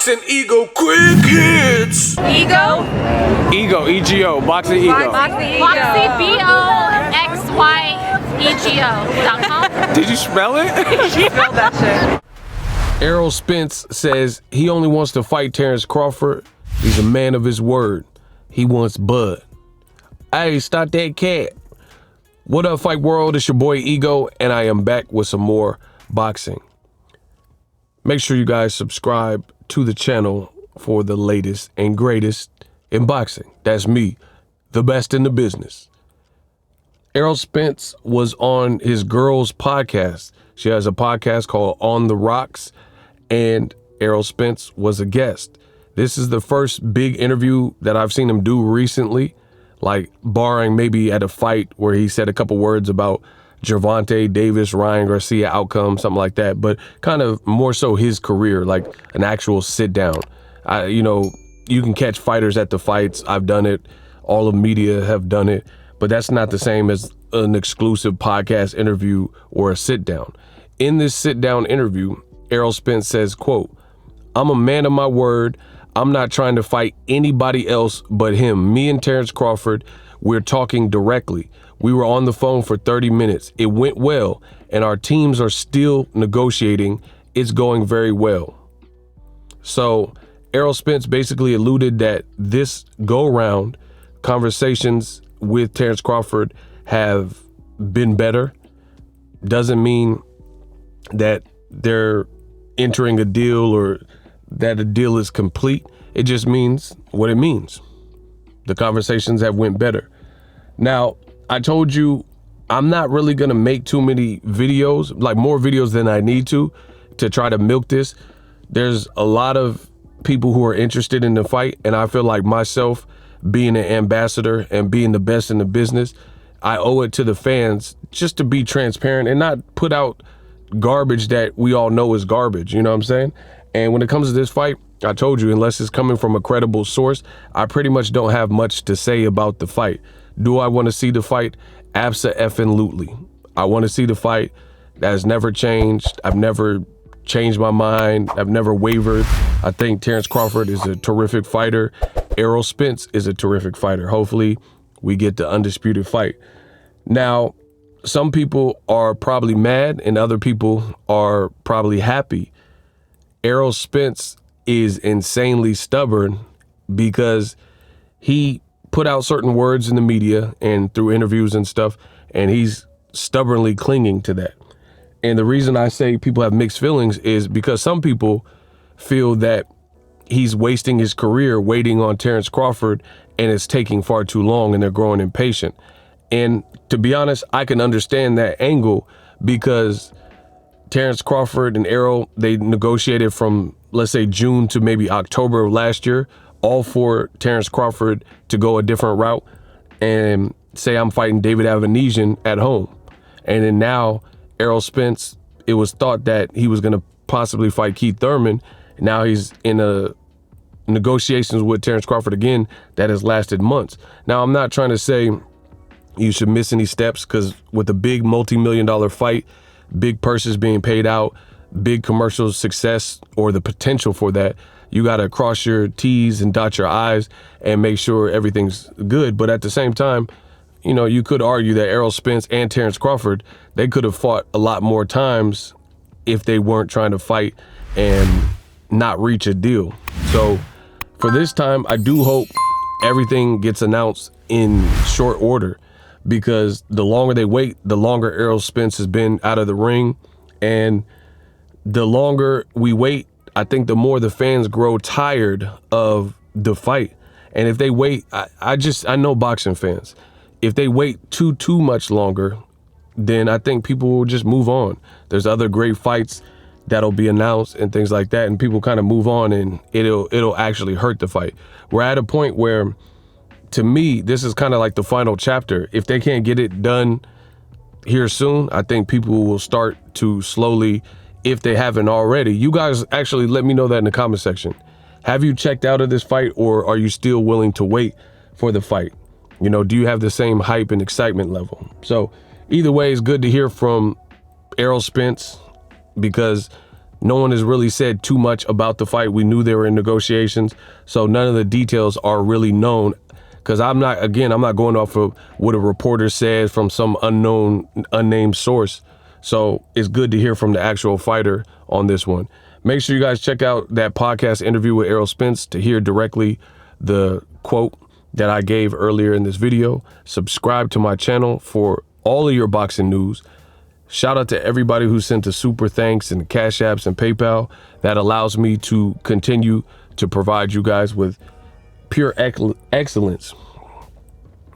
Boxing Ego quick hits. Ego? Ego, E-G-O, Boxing Ego. Boxing BOXINGEGO.com. Did you spell it? She spelled that shit. Errol Spence says he only wants to fight Terence Crawford. He's a man of his word. He wants Bud. Hey, stop that cat. What up, Fight World? It's your boy Ego, and I am back with some more boxing. Make sure you guys subscribe to the channel for the latest and greatest in boxing. That's me, the best in the business. Errol Spence was on his girl's podcast. She has a podcast called On the Rocks, and Errol Spence was a guest. This is the first big interview that I've seen him do recently, like barring maybe at a fight where he said a couple words about Gervonta Davis, Ryan Garcia outcome, something like that, but kind of more so his career, like an actual sit down. You can catch fighters at the fights. I've done it. All of media have done it, but that's not the same as an exclusive podcast interview or a sit down. In this sit down interview, Errol Spence says, quote, "I'm a man of my word. I'm not trying to fight anybody else but him. Me and Terence Crawford, we're talking directly. We were on the phone for 30 minutes. It went well, and our teams are still negotiating. It's going very well." So Errol Spence basically alluded that this go-round, conversations with Terence Crawford have been better. Doesn't mean that they're entering a deal or that a deal is complete. It just means what it means. The conversations have went better. Now, I told you I'm not really gonna make too many videos, like more videos than I need to try to milk this. There's a lot of people who are interested in the fight, and I feel like myself being an ambassador and being the best in the business, I owe it to the fans just to be transparent and not put out garbage that we all know is garbage, you know what I'm saying? And when it comes to this fight, I told you, unless it's coming from a credible source, I pretty much don't have much to say about the fight. Do I want to see the fight? Abso-effing-lutely. I want to see the fight. That has never changed. I've never changed my mind. I've never wavered. I think Terence Crawford is a terrific fighter. Errol Spence is a terrific fighter. Hopefully, we get the undisputed fight. Now, some people are probably mad and other people are probably happy. Errol Spence is insanely stubborn because he put out certain words in the media and through interviews and stuff, and he's stubbornly clinging to that. And the reason I say people have mixed feelings is because some people feel that he's wasting his career waiting on Terence Crawford and it's taking far too long and they're growing impatient. And to be honest, I can understand that angle because Terence Crawford and Errol, they negotiated from, let's say, June to maybe October of last year, all for Terence Crawford to go a different route and say I'm fighting David Avanesian at home. And then now Errol Spence, it was thought that he was going to possibly fight Keith Thurman. Now he's in a negotiations with Terence Crawford again that has lasted months. Now, I'm not trying to say you should miss any steps because with a big multi-million-dollar fight, big purses being paid out, big commercial success or the potential for that, you got to cross your T's and dot your I's and make sure everything's good. But at the same time, you know, you could argue that Errol Spence and Terence Crawford, they could have fought a lot more times if they weren't trying to fight and not reach a deal. So for this time, I do hope everything gets announced in short order because the longer they wait, the longer Errol Spence has been out of the ring. And the longer we wait, I think the more the fans grow tired of the fight. And if they wait, I know boxing fans. If they wait too much longer, then I think people will just move on. There's other great fights that'll be announced and things like that, and people kind of move on and it'll actually hurt the fight. We're at a point where, to me, this is kind of like the final chapter. If they can't get it done here soon, I think people will start to slowly, if they haven't already. You guys actually let me know that in the comment section. Have you checked out of this fight, or are you still willing to wait for the fight? You know, do you have the same hype and excitement level? So either way, it's good to hear from Errol Spence because No one has really said too much about the fight. We knew they were in negotiations, so none of the details are really known. Because I'm not going off of what a reporter said from some unnamed source. So it's good to hear from the actual fighter on this one. Make sure you guys check out that podcast interview with Errol Spence to hear directly the quote that I gave earlier in this video. Subscribe to my channel for all of your boxing news. Shout out to everybody who sent the super thanks and Cash Apps and PayPal. That allows me to continue to provide you guys with pure excellence.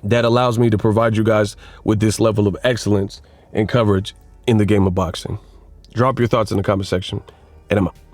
That allows me to provide you guys with this level of excellence and coverage in the game of boxing. Drop your thoughts in the comment section, and I'm out.